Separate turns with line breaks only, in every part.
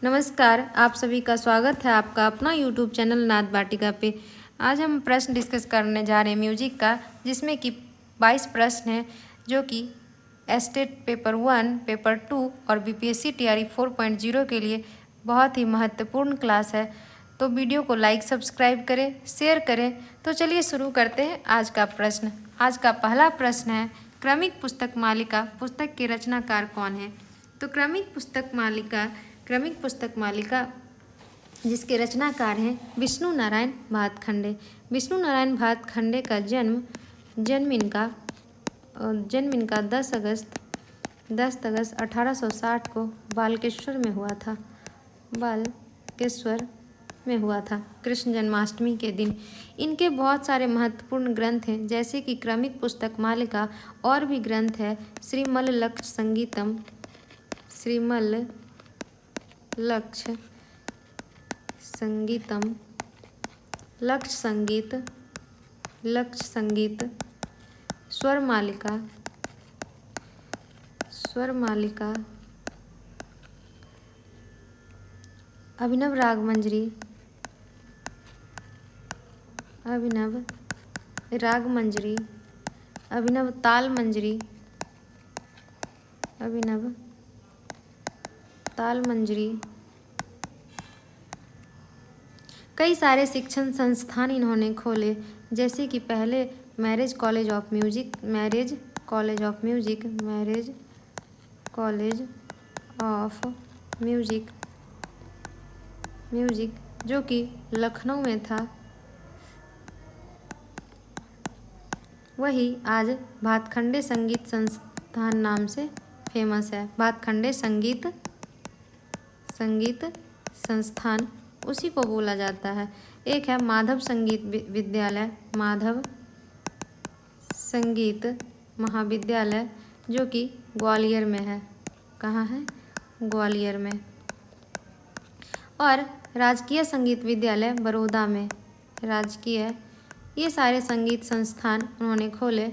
नमस्कार, आप सभी का स्वागत है आपका अपना YouTube चैनल नाद वाटिका पे। आज हम प्रश्न डिस्कस करने जा रहे हैं म्यूजिक का, जिसमें कि 22 प्रश्न हैं जो कि एस्टेट पेपर 1, पेपर 2 और बीपीएससी टीआरई 4.0 के लिए बहुत ही महत्वपूर्ण क्लास है। तो वीडियो को लाइक सब्सक्राइब करें, शेयर करें। तो चलिए शुरू करते हैं आज का प्रश्न। आज का पहला प्रश्न है, क्रमिक पुस्तक मालिका पुस्तक के रचनाकार कौन है? तो क्रमिक पुस्तक मालिका जिसके रचनाकार हैं विष्णु नारायण भातखंडे। विष्णु नारायण भातखंडे का जन्म इनका 10 अगस्त 1860 को बालकेश्वर में हुआ था कृष्ण जन्माष्टमी के दिन। इनके बहुत सारे महत्वपूर्ण ग्रंथ हैं, जैसे कि क्रमिक पुस्तक मालिका, और भी ग्रंथ है श्रीमल लक्ष्य संगीत, स्वर मालिका, अभिनव राग मंजरी, अभिनव ताल मंजरी। कई सारे शिक्षण संस्थान इन्होंने खोले, जैसे कि पहले मैरिज कॉलेज ऑफ म्यूजिक जो कि लखनऊ में था, वही आज भातखंडे संगीत संस्थान नाम से फेमस है। भातखंडे संगीत संस्थान उसी को बोला जाता है। एक है माधव संगीत विद्यालय, माधव संगीत महाविद्यालय, जो कि ग्वालियर में है। कहाँ है? ग्वालियर में। और राजकीय संगीत विद्यालय बड़ौदा में, ये सारे संगीत संस्थान उन्होंने खोले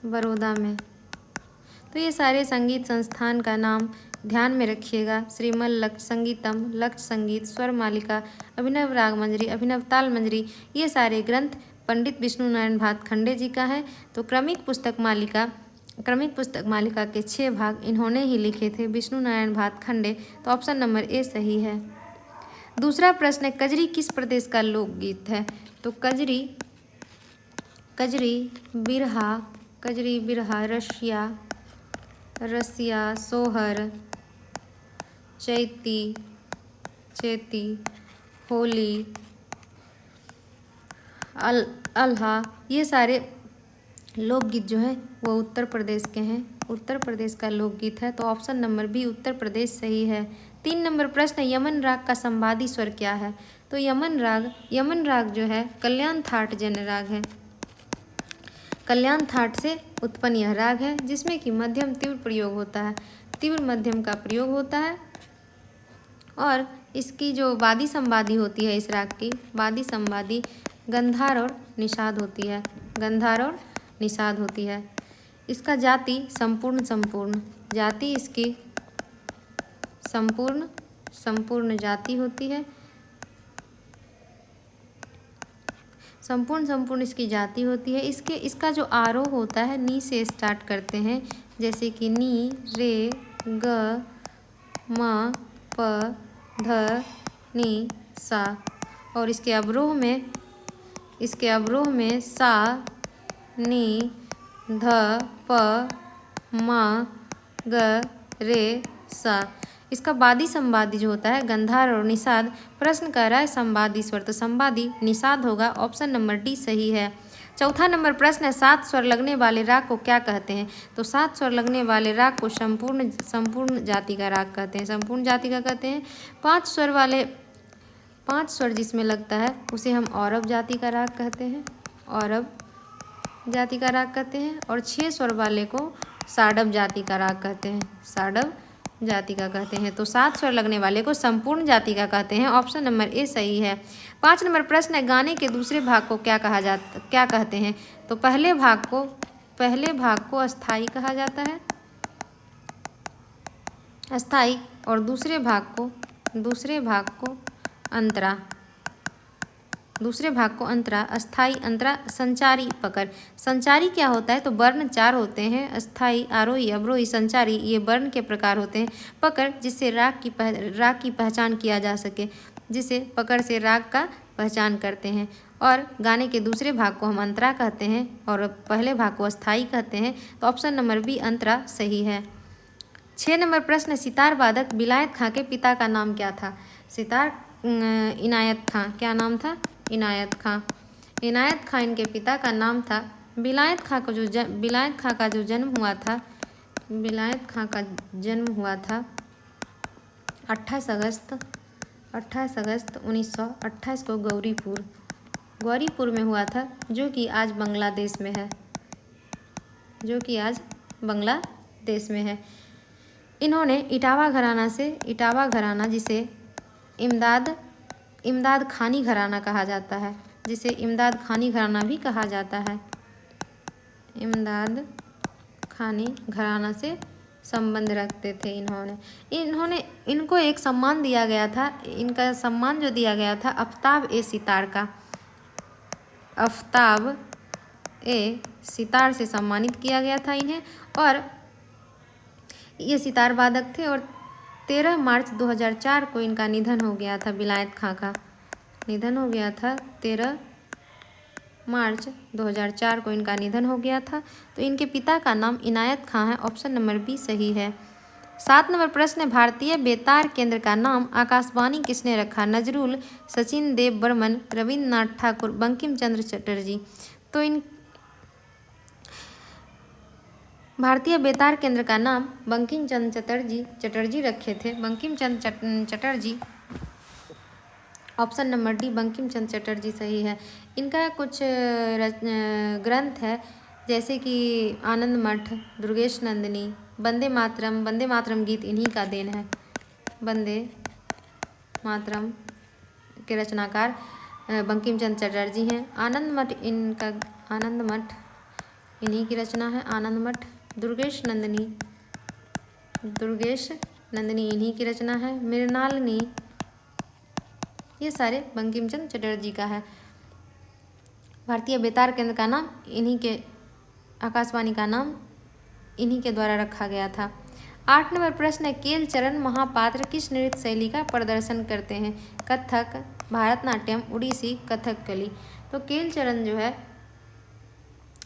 बड़ौदा में। तो ये सारे संगीत संस्थान का नाम ध्यान में रखिएगा। श्रीमल लक्ष्य संगीतम, लक्ष्य संगीत, स्वर मालिका, अभिनव राग मंजरी, अभिनव ताल मंजरी, ये सारे ग्रंथ पंडित विष्णु नारायण भातखंडे जी का है। तो क्रमिक पुस्तक मालिका के 6 भाग इन्होंने ही लिखे थे, विष्णु नारायण भातखंडे। तो ऑप्शन नंबर ए सही है। दूसरा प्रश्न है, कजरी किस प्रदेश का लोकगीत है? तो कजरी बिरहा, रसिया, सोहर, चैती, होली, अल्हा, ये सारे लोकगीत जो हैं वो उत्तर प्रदेश के हैं। उत्तर प्रदेश का लोकगीत है। तो option number B Uttar Pradesh सही है। 3 नंबर प्रश्न है, यमन राग का संवादी स्वर क्या है? तो यमन राग जो है कल्याण थाट जन्य राग है। कल्याण थाट से उत्पन्न यह राग है, जिसमें कि मध्यम तीव्र प्रयोग होता है, तीव्र मध्यम का प्रयोग होता है। और इसकी जो वादी संवादी होती है, इस राग की वादी संवादी गंधार और निषाद होती है। इसका जाति संपूर्ण, जाति इसकी संपूर्ण जाति होती है। संपूर्ण इसकी जाति होती है। इसका जो आरोह होता है, नी से स्टार्ट करते हैं, जैसे कि नी, रे, ग, म, प, ध, नी, सा। और इसके अवरोह में सा, नी, ध, प, म, ग, रे, सा। इसका वादी संवादी जो होता है गंधार और निषाद। प्रश्न कह रहा है संवादी स्वर, तो संवादी निषाद होगा। ऑप्शन नंबर डी सही है। चौथा नंबर प्रश्न है, 7 स्वर लगने वाले राग को क्या कहते हैं? तो 7 स्वर लगने वाले राग को संपूर्ण जाति का राग कहते हैं। संपूर्ण जाति का कहते हैं। 5 स्वर जिसमें लगता है उसे हम औरव जाति का राग कहते हैं। और 6 स्वर वाले को साडव जाति का राग कहते हैं। तो 7 स्वर लगने वाले को संपूर्ण जाति का कहते हैं। ऑप्शन नंबर ए सही है। 5 नंबर प्रश्न है, गाने के दूसरे भाग को क्या कहते हैं? तो पहले भाग को अस्थाई कहा जाता है। अस्थाई और दूसरे भाग को अंतरा, अस्थाई, अंतरा, संचारी, पकड़। संचारी क्या होता है? तो वर्ण 4 होते हैं, अस्थाई, आरोही, अवरोही, संचारी, ये वर्ण के प्रकार होते हैं। पकड़, जिससे राग की पहचान किया जा सके, जिसे पकड़ से राग का पहचान करते हैं। और गाने के दूसरे भाग को हम अंतरा कहते हैं और पहले भाग को अस्थाई कहते हैं। तो ऑप्शन नंबर बी अंतरा सही है। 6 नंबर प्रश्न, सितार वादक विलायत खां के पिता का नाम क्या था? सितार इनायत खां, क्या नाम था? इनायत खां। इनायत खां इनके पिता का नाम था। विलायत खां का जो जन्म हुआ था, विलायत खां का जन्म हुआ था 28 अगस्त 1928 को गौरीपुर में हुआ था, जो कि आज बांग्लादेश में है। इन्होंने इटावा घराना जिसे इमदाद खानी घराना कहा जाता है, जिसे इमदाद खानी घराना भी कहा जाता है, इमदाद खानी घराना से संबंध रखते थे। इनको एक सम्मान दिया गया था। इनका सम्मान जो दिया गया था आफ्ताब ए सितार से सम्मानित किया गया था इन्हें। और ये सितार वादक थे और 13 मार्च 2004 को इनका निधन हो गया था। विलायत खां का निधन हो गया था 13 मार्च 2004 को इनका निधन हो गया था। तो इनके पिता का नाम इनायत खां है। ऑप्शन नंबर बी सही है। 7 नंबर प्रश्न, भारतीय बेतार केंद्र का नाम आकाशवाणी किसने रखा? नजरुल, सचिन देव बर्मन, रविन्द्रनाथ ठाकुर, बंकिम चंद्र चटर्जी। तो इन भारतीय बेतार केंद्र का नाम बंकिम चंद्र चटर्जी रखे थे। Bankim Chandra Chatterjee, option number D Bankim Chandra Chatterjee सही है। इनका कुछ ग्रंथ है, जैसे कि आनंद मठ, दुर्गेश नंदिनी, वंदे मातरम गीत इन्हीं का देन है। वंदे मातरम के रचनाकार बंकिम चंद्र चटर्जी हैं। आनंद मठ इन्हीं की रचना है। आनंद मठ, दुर्गेश नंदिनी इन्हीं की रचना है। मृणालिनी, ये सारे बंकिम चंद्र चटर्जी का है। भारतीय बेतार केंद्र का नाम आकाशवाणी का नाम इन्हीं के द्वारा रखा गया था। 8 नंबर प्रश्न है, केल चरण महापात्र किस नृत्य शैली का प्रदर्शन करते हैं? कथक, भारतनाट्यम, उड़ीसी, कथकली। तो केल चरण जो है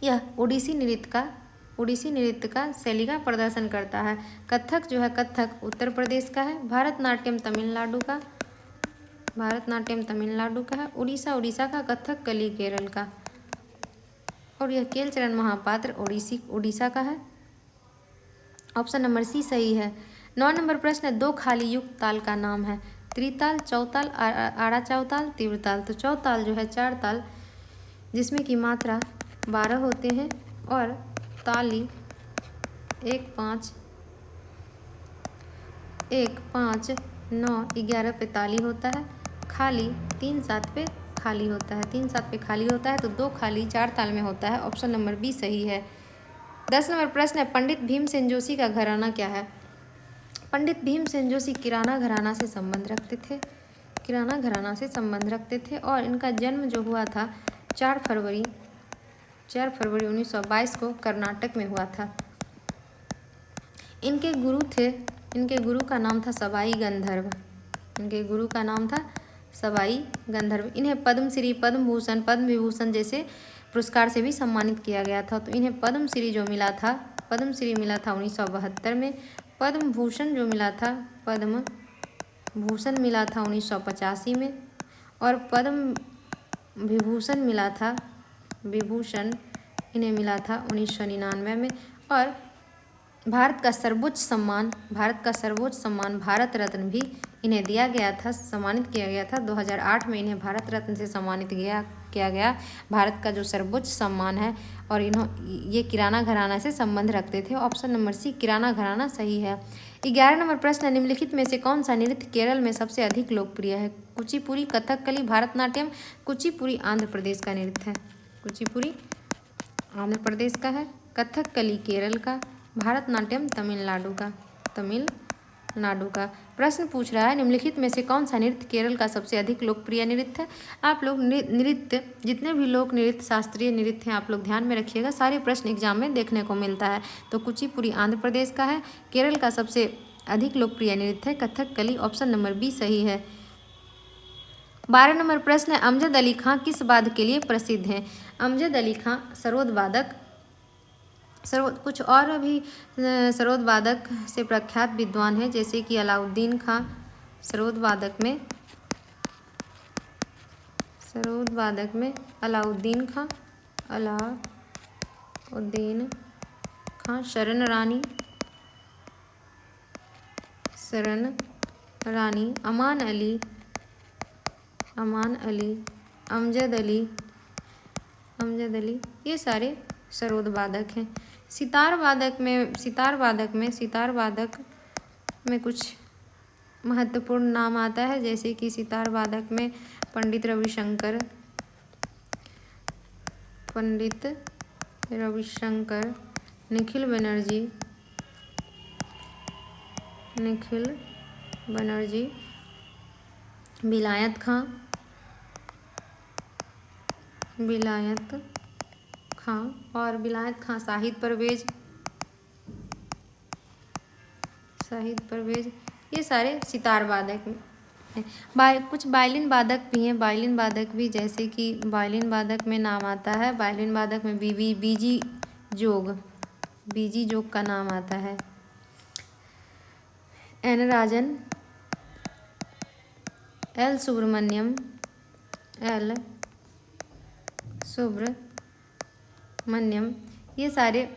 यह उड़ीसी नृत्य का शैली का प्रदर्शन करता है। कथक जो है, कथक उत्तर प्रदेश का है। भारतनाट्यम तमिलनाडु का है। उड़ीसा का। कथकली केरल का। और यह केल चरण महापात्र उड़ीसा का है। ऑप्शन नंबर सी सही है। 9 नंबर प्रश्न है, 2 खाली युक्त ताल का नाम है? त्रिताल, चौताल, आड़ा चौताल, तीव्र ताल। तो चौताल जो है 4 ताल जिसमें की मात्रा 12 होते हैं और ताली 1, 5, 9, 11 पे ताली होता है। खाली 3, 7 पे खाली होता है। 3, 7 पे खाली होता है। तो 2 खाली 4 ताल में होता है। ऑप्शन नंबर बी सही है। 10 नंबर प्रश्न है, पंडित भीमसेन जोशी का घराना क्या है? पंडित भीमसेन जोशी किराना घराना से संबंध रखते थे और इनका जन्म जो हुआ था 4 फरवरी 1922 को कर्नाटक में हुआ था। इनके गुरु का नाम था सवाई गंधर्व। इन्हें पद्मश्री, पद्म भूषण, पद्म विभूषण जैसे पुरस्कार से भी सम्मानित किया गया था। तो इन्हें पद्मश्री मिला था 1972 में। पद्म भूषण मिला था 1985 में और पद्म विभूषण इन्हें मिला था 1999 में। और भारत का सर्वोच्च सम्मान भारत रत्न भी इन्हें दिया गया था, सम्मानित किया गया था। 2008 में इन्हें भारत रत्न से सम्मानित किया गया। भारत का जो सर्वोच्च सम्मान है। और ये किराना घराना से संबंध रखते थे। ऑप्शन नंबर सी किराना घराना सही है। 11 नंबर प्रश्न, निम्नलिखित में से कौन सा नृत्य केरल में सबसे अधिक लोकप्रिय है? कुचिपुड़ी, कथकली, भारतनाट्यम। कुचिपुड़ी आंध्र प्रदेश का नृत्य है। कुचिपुड़ी आंध्र प्रदेश का है। कथकली केरल का। भारतनाट्यम तमिलनाडु नाडु का। प्रश्न पूछ रहा है निम्नलिखित में से कौन सा नृत्य केरल का सबसे अधिक लोकप्रिय नृत्य है। आप लोग नृत्य, जितने भी लोक नृत्य, शास्त्रीय नृत्य हैं, आप लोग ध्यान में रखिएगा, सारे प्रश्न एग्जाम में देखने को मिलता है। तो कुचिपुड़ी आंध्र प्रदेश का है। केरल का सबसे अधिक लोकप्रिय नृत्य है कथकली, ऑप्शन नंबर बी सही है। 12 नंबर प्रश्न है अमजद अली खां किस वाद्य के लिए प्रसिद्ध हैं। अमजद अली खां सरोद वादक, कुछ और भी सरोद वादक से प्रख्यात विद्वान हैं, जैसे कि अलाउद्दीन खां सरोद वादक में अलाउद्दीन खां, शरण रानी, अमान अली, अमजद अली, ये सारे सरोद वादक हैं। सितार वादक में कुछ महत्वपूर्ण नाम आता है, जैसे कि सितार वादक में पंडित रविशंकर, निखिल बनर्जी, विलायत खां और विलायत खां शाहिद परवेज, ये सारे सितार वादक हैं। कुछ वायलिन वादक भी हैं, जैसे कि वायलिन वादक में नाम आता है, वायलिन वादक में बीजी जोग का नाम आता है। एन राजन, एल सुब्रमण्यम, ये सारे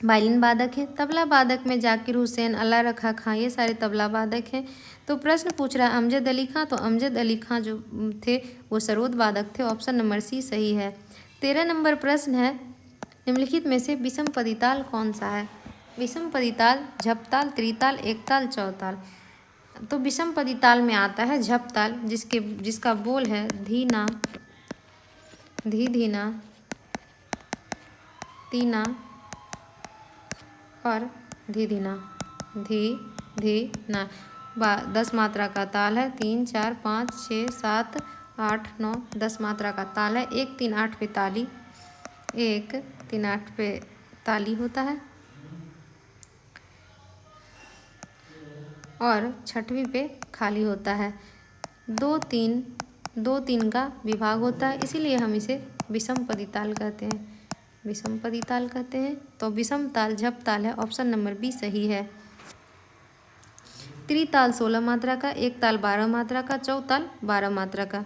वायलिन वादक हैं। तबला वादक में जाकिर हुसैन, अल्लाह रखा खां, ये सारे तबला वादक हैं। तो प्रश्न पूछ रहा है अमजद अली खां, तो अमजद अली खां जो थे वो सरोद वादक थे, ऑप्शन नंबर सी सही है। 13 नंबर प्रश्न है निम्नलिखित में से विषमपदी ताल कौन सा है। विषमपदी ताल झपताल, त्रिताल, एकताल, चौताल। तो विषमपदी ताल में आता है झपताल, जिसका बोल है धीना, धी धीना, तीना और धी धीना, 10 मात्रा का ताल है। 3 4 5 6 7 8 9 10 मात्रा का ताल है। 1 3 8 पे ताली होता है और छठवीं पे खाली होता है। 2 3 का विभाग होता है, इसीलिए हम इसे विषमपदी ताल कहते हैं। तो विषम ताल झप ताल है, ऑप्शन नंबर बी सही है। त्रिताल 16 मात्रा का, एक ताल 12 मात्रा का, चौताल 12 मात्रा का।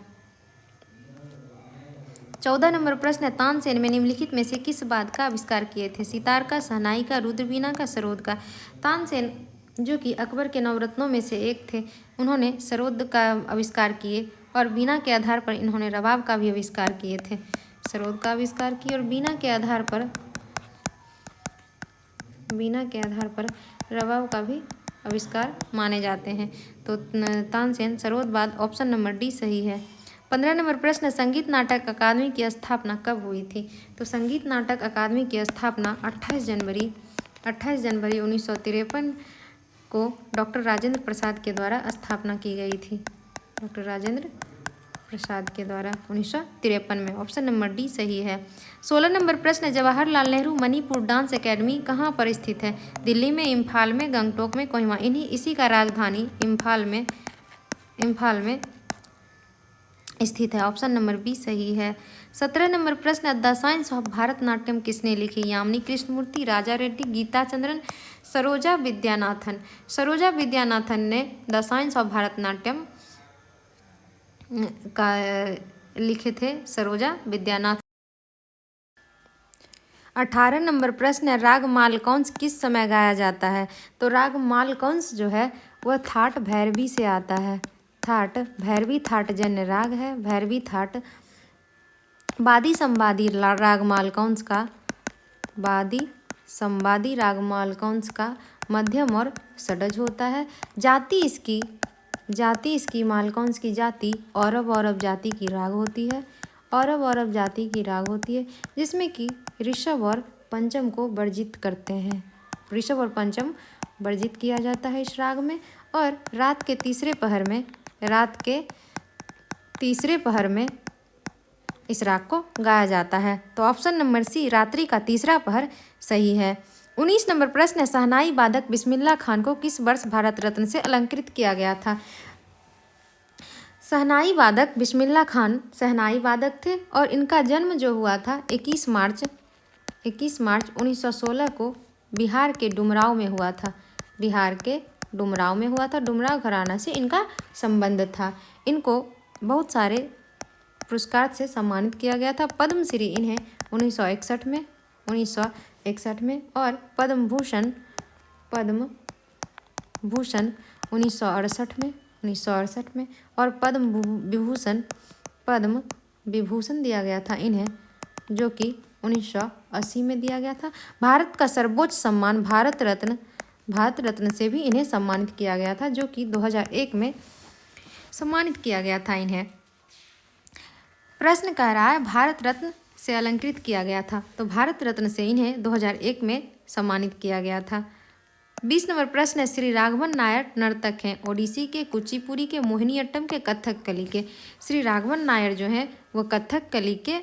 14 नंबर प्रश्न है तानसेन में निम्नलिखित में से किस वाद्य का आविष्कार किए थे। सितार का, शहनाई का, रुद्रवीणा का, सरोद का। तानसेन जो कि अकबर के नवरत्नों में से एक थे, उन्होंने सरोद का आविष्कार किए और बीना के आधार पर इन्होंने रबाब का भी आविष्कार किए थे। सरोद का आविष्कार किए और बीना के आधार पर रबाब का भी आविष्कार माने जाते हैं। तो तानसेन सरोद वाद्य, ऑप्शन नंबर डी सही है। 15 नंबर प्रश्न, संगीत नाटक अकादमी की स्थापना कब हुई थी। तो संगीत नाटक अकादमी की स्थापना 28 जनवरी 1953 को डॉक्टर राजेंद्र प्रसाद के द्वारा स्थापना की गई थी। डॉक्टर राजेंद्र प्रसाद के द्वारा 1953 में, ऑप्शन नंबर डी सही है। 16 नंबर प्रश्न, जवाहरलाल नेहरू मणिपुर डांस एकेडमी कहाँ पर स्थित है। दिल्ली में, इम्फाल में, गंगटोक में, कोहिमा। इसी का राजधानी इम्फाल में स्थित है, ऑप्शन नंबर बी सही है। 17 नंबर प्रश्न, द साइंस ऑफ भारतनाट्यम किसने लिखी। यामिनी कृष्णमूर्ति, राजा रेड्डी, गीता चंद्रन, सरोजा विद्यानाथन। सरोजा विद्यानाथन ने द साइंस ऑफ भारतनाट्यम का लिखे थे, सरोजा विद्यानाथन। 18 नंबर प्रश्न है राग मालकौंस किस समय गाया जाता है। तो राग मालकौंस जो है वह थाट भैरवी से आता है। थाट भैरवी थाट जन्य राग है। भैरवी थाट वादी संवादी राग मालकौंस का, वादी संवादी राग मालकौंस का मध्यम और षडज होता है। जाति इसकी मालकौंस की जाति औरव जाति की राग होती है। औरव जाति की राग होती है, जिसमें कि ऋषभ और पंचम को वर्जित करते हैं। ऋषभ और पंचम वर्जित किया जाता है इस राग में। और रात के तीसरे पहर में इस राग को गाया जाता है। तो ऑप्शन नंबर सी, रात्रि का तीसरा पहर सही है। 19 नंबर प्रश्न है, शहनाई वादक बिस्मिल्लाह खान को किस वर्ष भारत रत्न से अलंकृत किया गया था? शहनाई वादक बिस्मिल्लाह खान शहनाई वादक थे और इनका जन्म जो हुआ था 21 मार्च 1916 को बिहार के डुमरांव में हुआ था। डुमरांव घराना से इनका संबंध था। इनको बहुत सारे पुरस्कार से सम्मानित किया गया था। पद्मश्री इन्हें 1961 में और पद्म भूषण 1968 में और पद्म विभूषण दिया गया था इन्हें, जो कि 1980 में दिया गया था। भारत का सर्वोच्च सम्मान भारत रत्न से भी इन्हें सम्मानित किया गया था, जो कि 2001 में सम्मानित किया गया था इन्हें। प्रश्न कह रहा है भारत रत्न से अलंकृत किया गया था, तो भारत रत्न से इन्हें 2001 में सम्मानित किया गया था। 20 नंबर प्रश्न है, श्री राघवन नायर नर्तक हैं ओडिसी के, कुचिपुड़ी के, मोहिनीअट्टम के, कथकली के। श्री राघवन नायर जो हैं वो कथकली के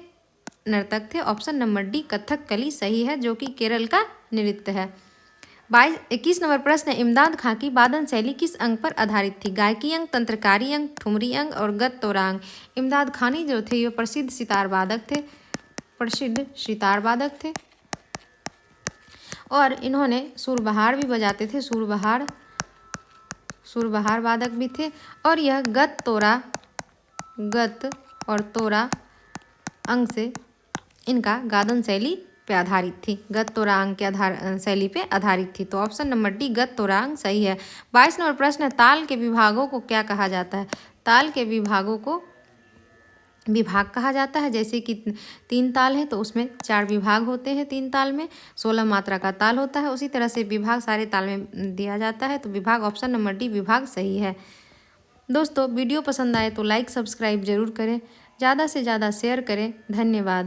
नर्तक थे। ऑप्शन नंबर डी कथकली सही है, जो कि केरल का नृत्य है। 21 नंबर प्रश्न है, इमदाद खां की वादन शैली किस अंग पर आधारित थी? गायकी अंग, तंत्रकारी अंग, ठुमरी अंग और गत तोरा अंग। इमदाद खानी जो थे ये प्रसिद्ध सितार वादक थे और इन्होंने सुरबहार भी बजाते थे, सुरबहार वादक भी थे। और यह गत और तोरा अंग से इनका गायन शैली पे आधारित थी, गत तोरा अंग के शैली पे आधारित थी। तो ऑप्शन नंबर डी गत तोरा अंग सही है। 22 नंबर प्रश्न है, ताल के विभागों को क्या कहा जाता है? ताल के विभागों को विभाग कहा जाता है। जैसे कि 3 ताल है तो उसमें 4 विभाग होते हैं। 3 ताल में 16 मात्रा का ताल होता है। उसी तरह से विभाग सारे ताल में दिया जाता है। तो विभाग ऑप्शन नंबर डी विभाग सही है। दोस्तों वीडियो पसंद आए तो लाइक सब्सक्राइब जरूर करें, ज़्यादा से ज़्यादा शेयर करें। धन्यवाद।